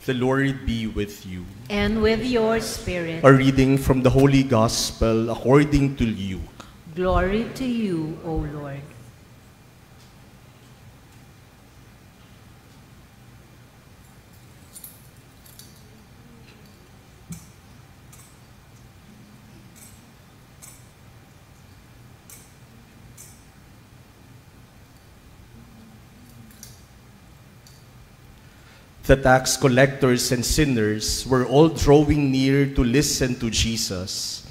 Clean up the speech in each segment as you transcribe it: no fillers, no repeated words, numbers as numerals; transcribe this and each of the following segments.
The Lord be with you. And with your spirit. A reading from the Holy Gospel according to Luke. Glory to you, O Lord. The tax collectors and sinners were all drawing near to listen to Jesus.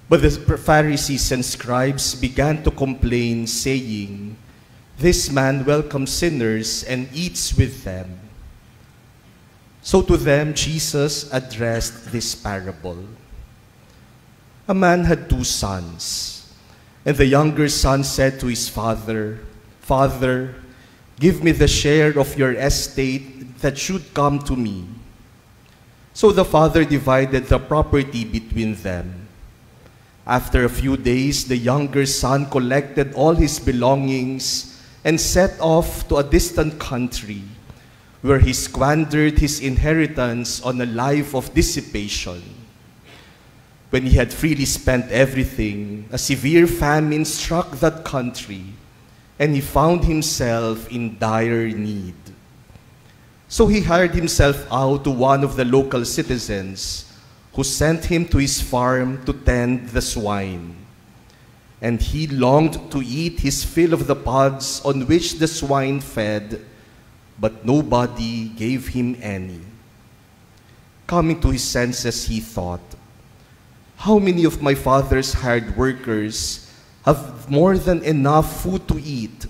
But the Pharisees and scribes began to complain, saying, "This man welcomes sinners and eats with them." So to them Jesus addressed this parable. A man had 2 sons, and the younger son said to his father, "Father, give me the share of your estate that should come to me." So the father divided the property between them. After a few days, the younger son collected all his belongings and set off to a distant country, where he squandered his inheritance on a life of dissipation. When he had freely spent everything, a severe famine struck that country, and he found himself in dire need. So he hired himself out to one of the local citizens, who sent him to his farm to tend the swine. And he longed to eat his fill of the pods on which the swine fed, but nobody gave him any. Coming to his senses, he thought, "How many of my father's hired workers have more than enough food to eat?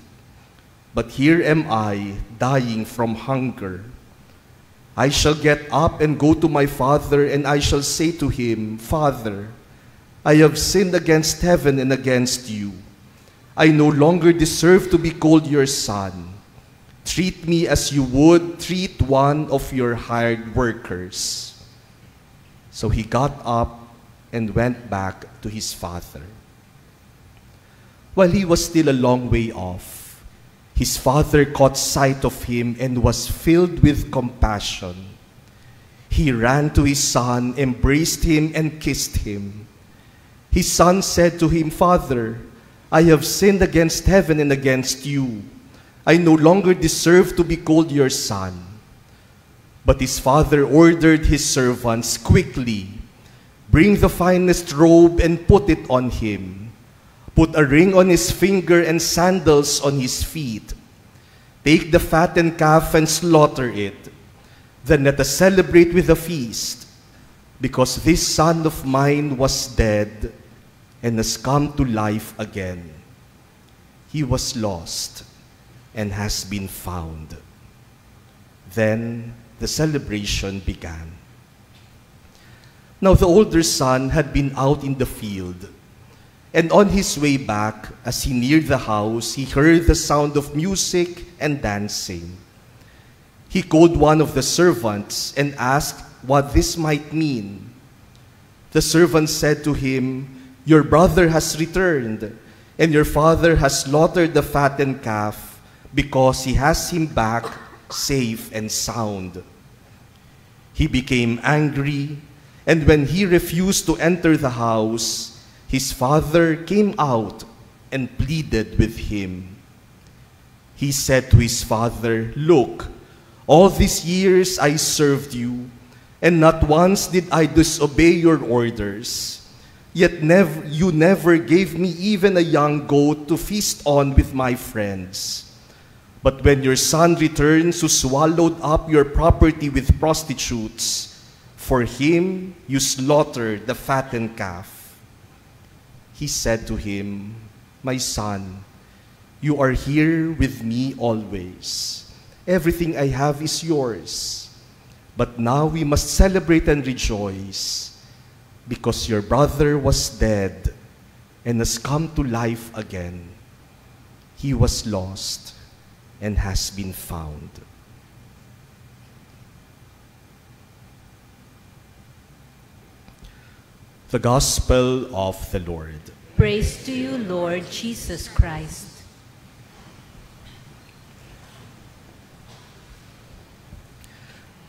But here am I, dying from hunger. I shall get up and go to my father, and I shall say to him, 'Father, I have sinned against heaven and against you. I no longer deserve to be called your son. Treat me as you would treat one of your hired workers.' So he got up and went back to his father. While he was still a long way off, his father caught sight of him and was filled with compassion. He ran to his son, embraced him, and kissed him. His son said to him, 'Father, I have sinned against heaven and against you. I no longer deserve to be called your son.' But his father ordered his servants, 'Quickly, bring the finest robe and put it on him. Put a ring on his finger and sandals on his feet. Take the fattened calf and slaughter it. Then let us celebrate with a feast, because this son of mine was dead and has come to life again. He was lost and has been found." Then the celebration began. Now the older son had been out in the field, and on his way back, as he neared the house, he heard the sound of music and dancing. He called one of the servants and asked what this might mean. The servant said to him, "Your brother has returned, and your father has slaughtered the fattened calf, because he has him back safe and sound." He became angry, and when he refused to enter the house, his father came out and pleaded with him. He said to his father, "Look, all these years I served you, and not once did I disobey your orders. Yet you never gave me even a young goat to feast on with my friends. But when your son returns, who swallowed up your property with prostitutes, for him you slaughtered the fattened calf." He said to him, "My son, you are here with me always. Everything I have is yours. But now we must celebrate and rejoice, because your brother was dead and has come to life again. He was lost and has been found." The Gospel of the Lord. Praise to you, Lord Jesus Christ.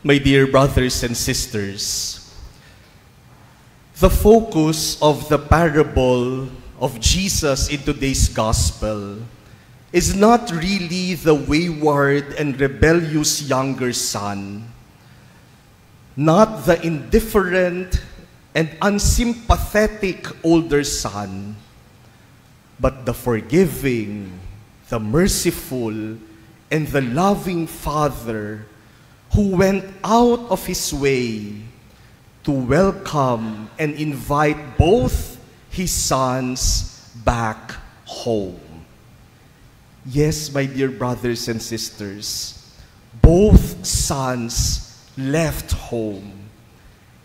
My dear brothers and sisters, the focus of the parable of Jesus in today's gospel is not really the wayward and rebellious younger son, not the indifferent and unsympathetic older son, but the forgiving, the merciful, and the loving Father who went out of his way to welcome and invite both his sons back home. Yes, my dear brothers and sisters, both sons left home,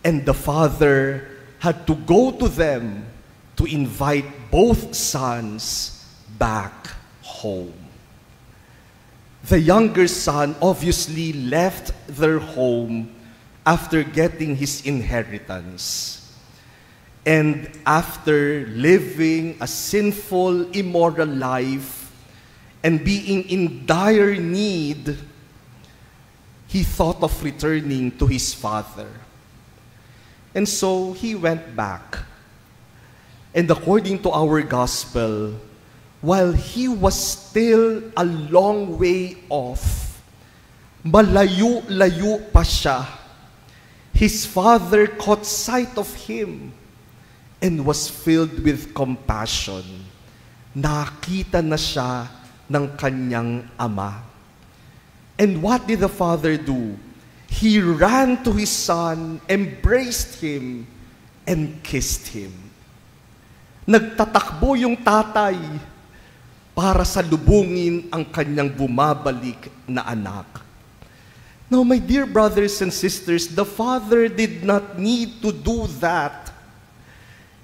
and the father had to go to them to invite both sons back home. The younger son obviously left their home after getting his inheritance. And after living a sinful, immoral life and being in dire need, he thought of returning to his father. And so he went back. And according to our gospel, while he was still a long way off, malayo-layo pa siya, his father caught sight of him and was filled with compassion. Nakita na siya ng kanyang ama. And what did the father do? He ran to his son, embraced him, and kissed him. Nagtatakbo yung tatay para salubungin ang kanyang bumabalik na anak. Now, my dear brothers and sisters, the father did not need to do that.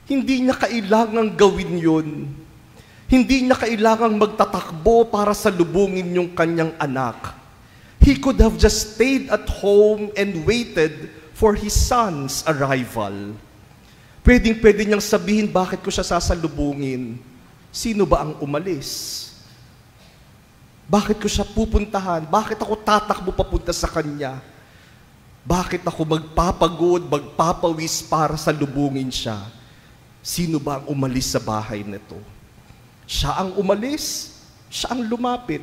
Hindi niya kailangang gawin yun. Hindi niya kailangang magtatakbo para salubungin yung kanyang anak. He could have just stayed at home and waited for his son's arrival. Pwedeng-pwede niyang sabihin, bakit ko siya sasalubungin? Sino ba ang umalis? Bakit ko siya pupuntahan? Bakit ako tatakbo papunta sa kanya? Bakit ako magpapagod, magpapawis para salubungin siya? Sino ba ang umalis sa bahay nito? Siya ang umalis, siya ang lumapit.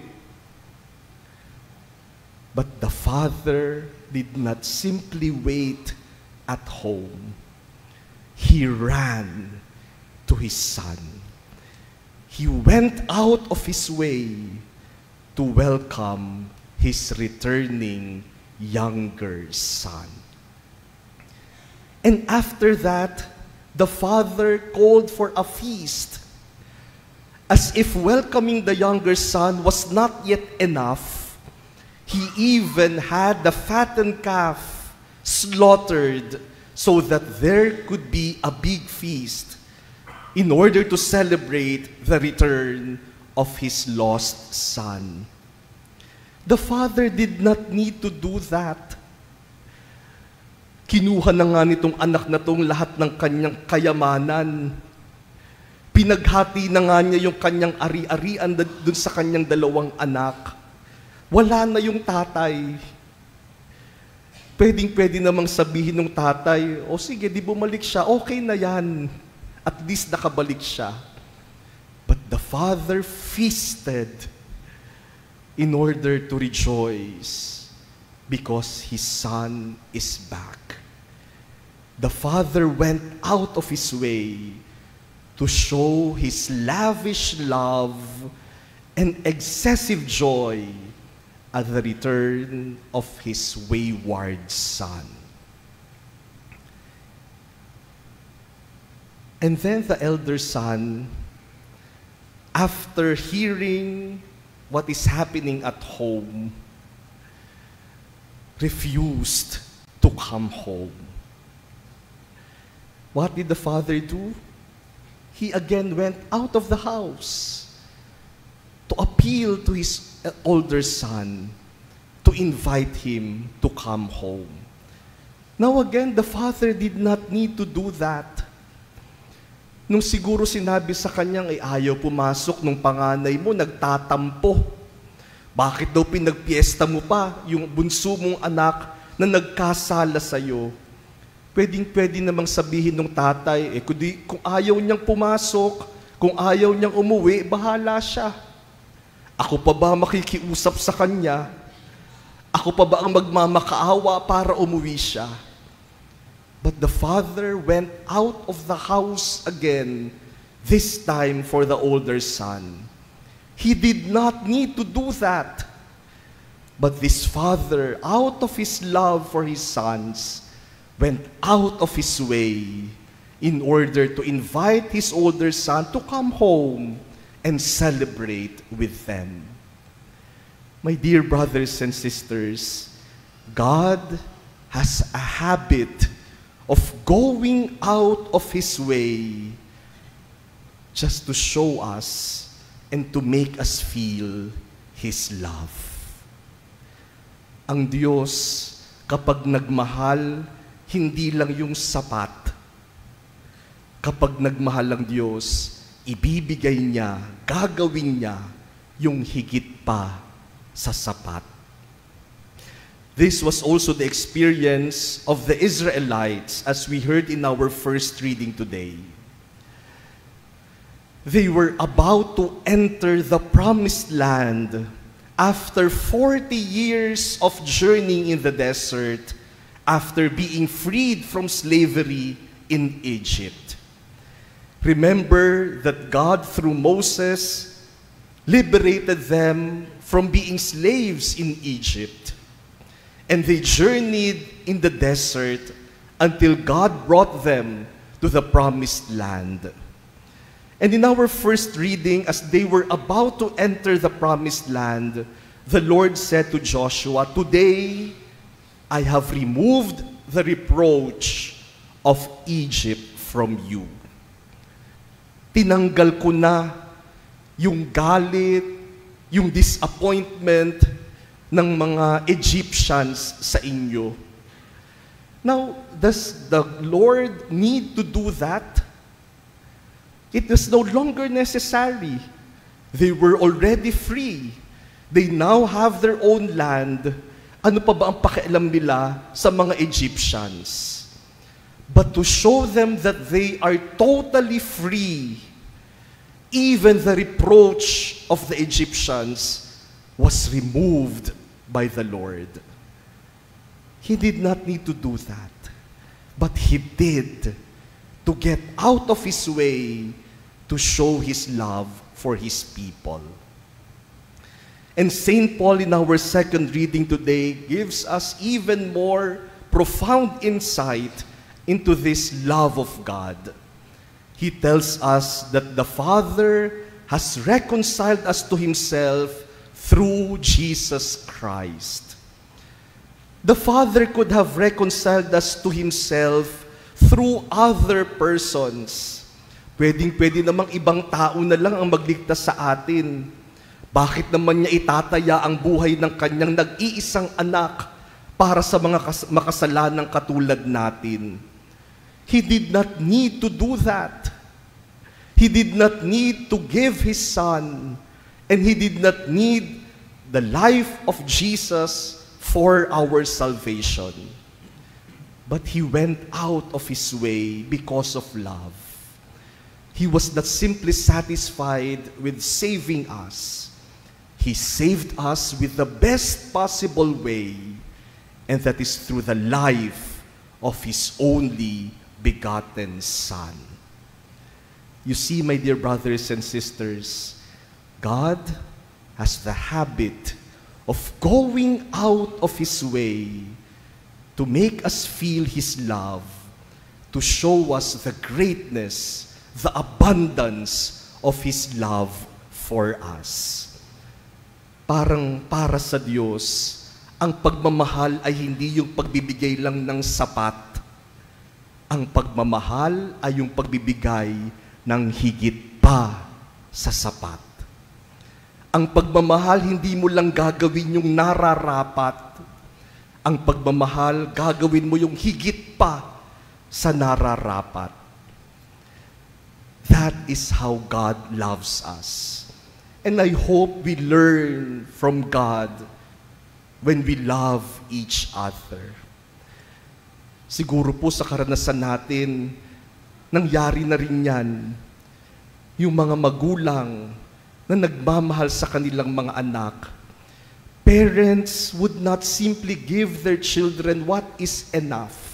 But the father did not simply wait at home. He ran to his son. He went out of his way to welcome his returning younger son. And after that, the father called for a feast. As if welcoming the younger son was not yet enough, he even had the fattened calf slaughtered so that there could be a big feast in order to celebrate the return of his lost son. The father did not need to do that. Kinuha na nga nitong anak na tong lahat ng kanyang kayamanan. Pinaghati na nga niya yung kanyang ari-arian dun sa kanyang dalawang anak. Wala na yung tatay. Pwedeng-pwede namang sabihin ng tatay, o sige, di bumalik siya, okay na yan. At least nakabalik siya. But the father feasted in order to rejoice because his son is back. The father went out of his way to show his lavish love and excessive joy at the return of his wayward son. And then the elder son, after hearing what is happening at home, refused to come home. What did the father do? He again went out of the house to appeal to his older son to invite him to come home. Now again, the father did not need to do that. Nung siguro sinabi sa kanyang, ay ayaw pumasok nung panganay mo, nagtatampo. Bakit daw pinagpiesta mo pa yung bunso mong anak na nagkasala sa'yo. Pwedeng-pwede namang sabihin ng tatay, kung ayaw niyang pumasok, kung ayaw niyang umuwi, bahala siya. Ako pa ba makikiusap sa kanya? Ako pa ba ang magmamakaawa para umuwi siya? But the father went out of the house again, this time for the older son. He did not need to do that. But this father, out of his love for his sons, went out of his way in order to invite his older son to come home and celebrate with them. My dear brothers and sisters, God has a habit of going out of His way just to show us and to make us feel His love. Ang Diyos, kapag nagmahal, hindi lang yung sapat. Kapag nagmahal ang Diyos, ibibigay niya, gagawin niya yung higit pa sa sapat. This was also the experience of the Israelites as we heard in our first reading today. They were about to enter the promised land after 40 years of journeying in the desert, after being freed from slavery in Egypt. Remember that God, through Moses, liberated them from being slaves in Egypt. And they journeyed in the desert until God brought them to the promised land. And in our first reading, as they were about to enter the promised land, the Lord said to Joshua, "Today I have removed the reproach of Egypt from you." Tinanggal ko na yung galit, yung disappointment ng mga Egyptians sa inyo. Now, does the Lord need to do that? It was no longer necessary. They were already free. They now have their own land. Ano pa ba ang pakialam nila sa mga Egyptians? But to show them that they are totally free, even the reproach of the Egyptians was removed by the Lord. He did not need to do that, but He did to get out of His way to show His love for His people. And St. Paul in our second reading today gives us even more profound insight into this love of God. He tells us that the Father has reconciled us to Himself through Jesus Christ. The Father could have reconciled us to Himself through other persons. Pwedeng-pwede namang ibang tao na lang ang magligtas sa atin. Bakit naman niya itataya ang buhay ng kanyang nag-iisang anak para sa mga makasalanang katulad natin? He did not need to do that. He did not need to give His Son, and He did not need the life of Jesus for our salvation. But He went out of His way because of love. He was not simply satisfied with saving us. He saved us with the best possible way, and that is through the life of His only begotten Son. You see, my dear brothers and sisters, God has the habit of going out of His way to make us feel His love, to show us the greatness, the abundance of His love for us. Parang para sa Diyos, ang pagmamahal ay hindi yung pagbibigay lang ng sapat. Ang pagmamahal ay yung pagbibigay ng higit pa sa sapat. Ang pagmamahal, hindi mo lang gagawin yung nararapat. Ang pagmamahal, gagawin mo yung higit pa sa nararapat. That is how God loves us. And I hope we learn from God when we love each other. Siguro po sa karanasan natin, nangyari na rin yan. Yung mga magulang na nagmamahal sa kanilang mga anak, parents would not simply give their children what is enough.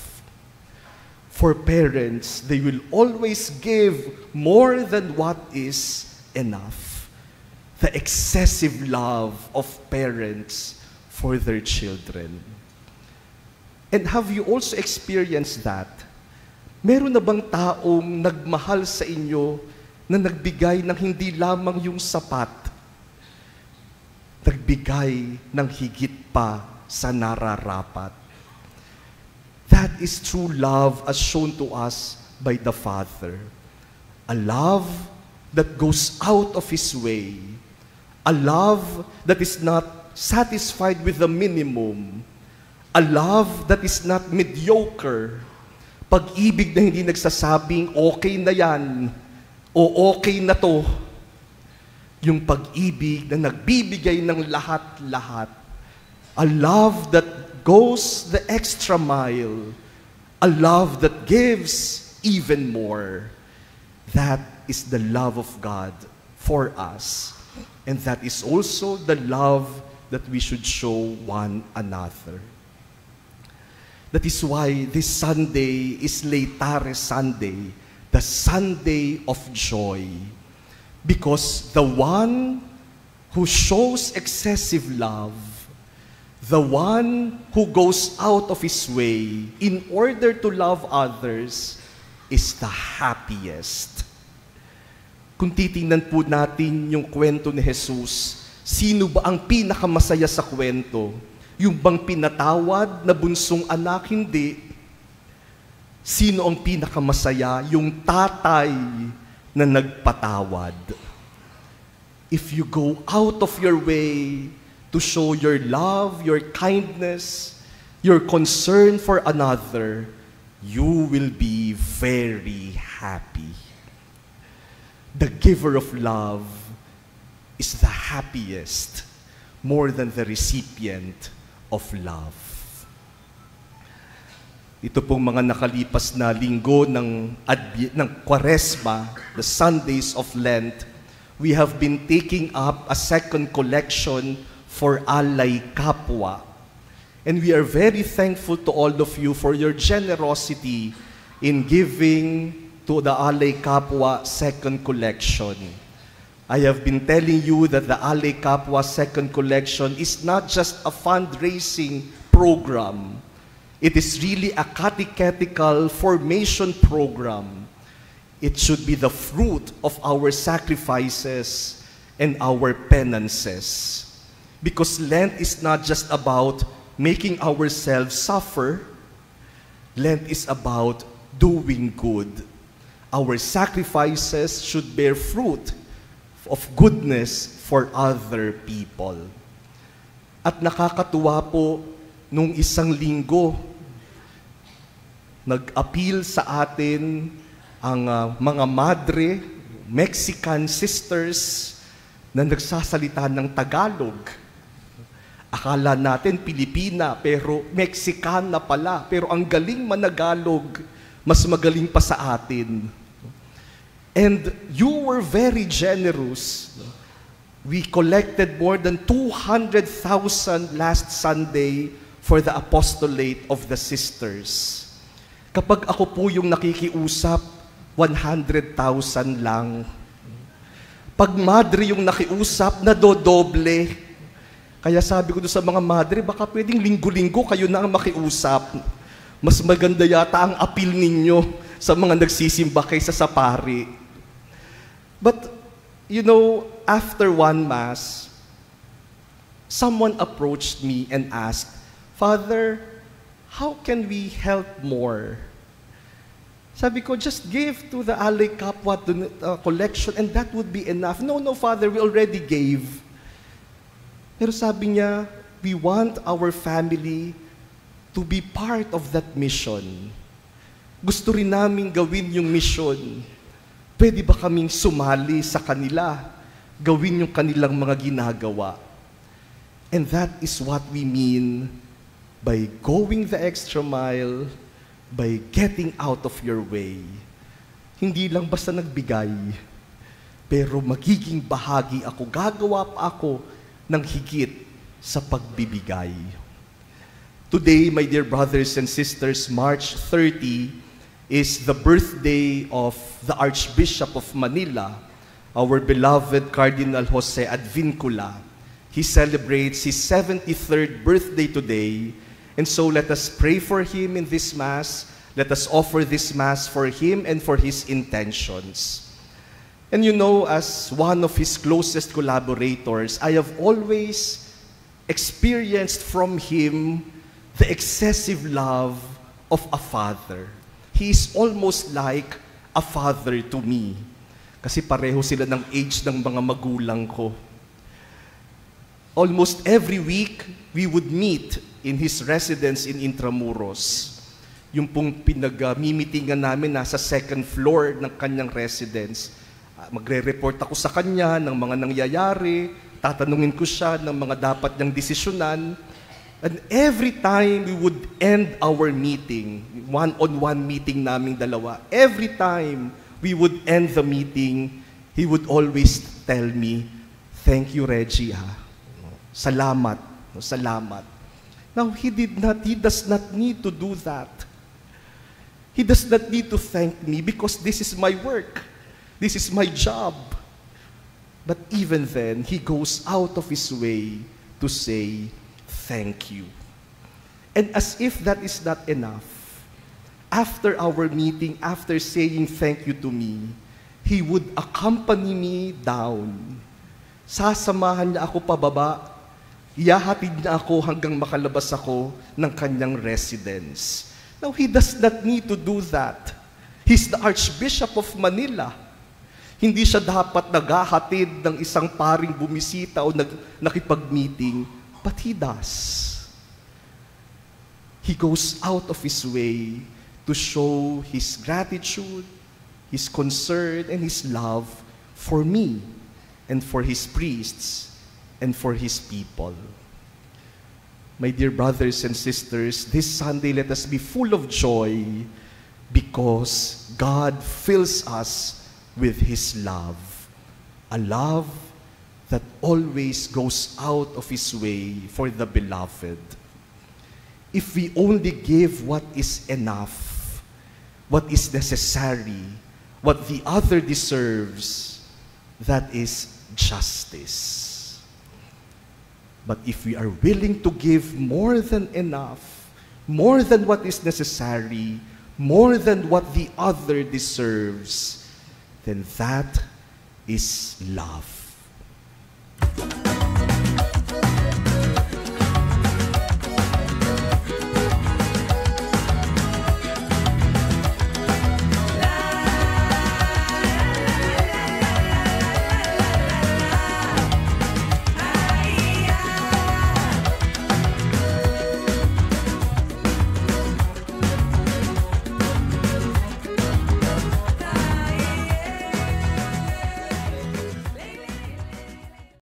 For parents, they will always give more than what is enough. The excessive love of parents for their children. And have you also experienced that? Meron na bang taong nagmahal sa inyo na nagbigay ng hindi lamang yung sapat, nagbigay ng higit pa sa nararapat? That is true love as shown to us by the Father. A love that goes out of His way. A love that is not satisfied with the minimum. A love that is not mediocre. Pag-ibig na hindi nagsasabing, okay na yan, o okay na to. Yung pag-ibig na nagbibigay ng lahat-lahat. A love that goes the extra mile. A love that gives even more. That is the love of God for us. And that is also the love that we should show one another. That is why this Sunday is Laetare Sunday, the Sunday of joy. Because the one who shows excessive love, the one who goes out of his way in order to love others, is the happiest. Kung titingnan po natin yung kwento ni Jesus, sino ba ang pinakamasaya sa kwento? Yung bang pinatawad na bunsong anak? Hindi. Sino ang pinakamasaya? Yung tatay na nagpatawad. If you go out of your way to show your love, your kindness, your concern for another, you will be very happy. The giver of love is the happiest, more than the recipient of love. Ito pong mga nakalipas na linggo ng Kwaresma, the Sundays of Lent, we have been taking up a second collection for Alay Kapwa. And we are very thankful to all of you for your generosity in giving to the Alay Kapwa second collection. I have been telling you that the Alay Kapwa second collection is not just a fundraising program. It is really a catechetical formation program. It should be the fruit of our sacrifices and our penances. Because Lent is not just about making ourselves suffer. Lent is about doing good. Our sacrifices should bear fruit of goodness for other people. At nakakatuwa po, nung isang linggo, nag-appeal sa atin ang mga madre, Mexican sisters, na nagsasalita ng Tagalog. Akala natin Pilipina, pero Mexicana pala. Pero ang galing managalog, mas magaling pa sa atin. And you were very generous. We collected more than 200,000 last Sunday for the apostolate of the sisters. Kapag ako po yung nakikiusap, 100,000 lang. Pag madre yung nakiusap, nadodoble. Kaya sabi ko doon sa mga madre, baka pwedeng linggo-linggo kayo na ang makiusap. Mas maganda yata ang appeal ninyo sa mga nagsisimba kaysa sa pari. But, you know, after one Mass, someone approached me and asked, Father, how can we help more? Sabi ko, just give to the Alay Kapwa collection and that would be enough. No, Father, we already gave. Pero sabi niya, we want our family to be part of that mission. Gusto rin namin gawin yung mission. Pwede ba kaming sumali sa kanila? Gawin yung kanilang mga ginagawa. And that is what we mean by going the extra mile, by getting out of your way. Hindi lang basta nagbigay, pero magiging bahagi ako, gagawa pa ako ng higit sa pagbibigay. Today, my dear brothers and sisters, March 30 is the birthday of the Archbishop of Manila, our beloved Cardinal Jose Advincula. He celebrates his 73rd birthday today, and so let us pray for him in this Mass. Let us offer this Mass for him and for his intentions. And you know, as one of his closest collaborators, I have always experienced from him the excessive love of a father. He is almost like a father to me. Kasi pareho sila ng age ng mga magulang ko. Almost every week, we would meet in his residence in Intramuros. Yung pong pinag-mimitingan namin nasa second floor ng kanyang residence. Magre-report ako sa kanya ng mga nangyayari, tatanungin ko siya ng mga dapat niyang desisyonan. And every time we would end our meeting, one-on-one meeting naming dalawa, every time we would end the meeting, he would always tell me, "Thank you, Reggie, ha? Salamat, salamat." Now, he does not need to do that. He does not need to thank me because this is my work. This is my job. But even then, he goes out of his way to say, "Thank you." And as if that is not enough, after our meeting, after saying thank you to me, he would accompany me down. Sasamahan niya ako pababa, iyahatid niya ako hanggang makalabas ako ng kanyang residence. Now, he does not need to do that. He's the Archbishop of Manila. Hindi siya dapat naghahatid ng isang paring bumisita o nakipag-meeting, but he does. He goes out of his way to show his gratitude, his concern, and his love for me and for his priests and for his people. My dear brothers and sisters, this Sunday let us be full of joy because God fills us with his love, a love that always goes out of his way for the beloved. If we only give what is enough, what is necessary, what the other deserves, that is justice. But if we are willing to give more than enough, more than what is necessary, more than what the other deserves, then that is love.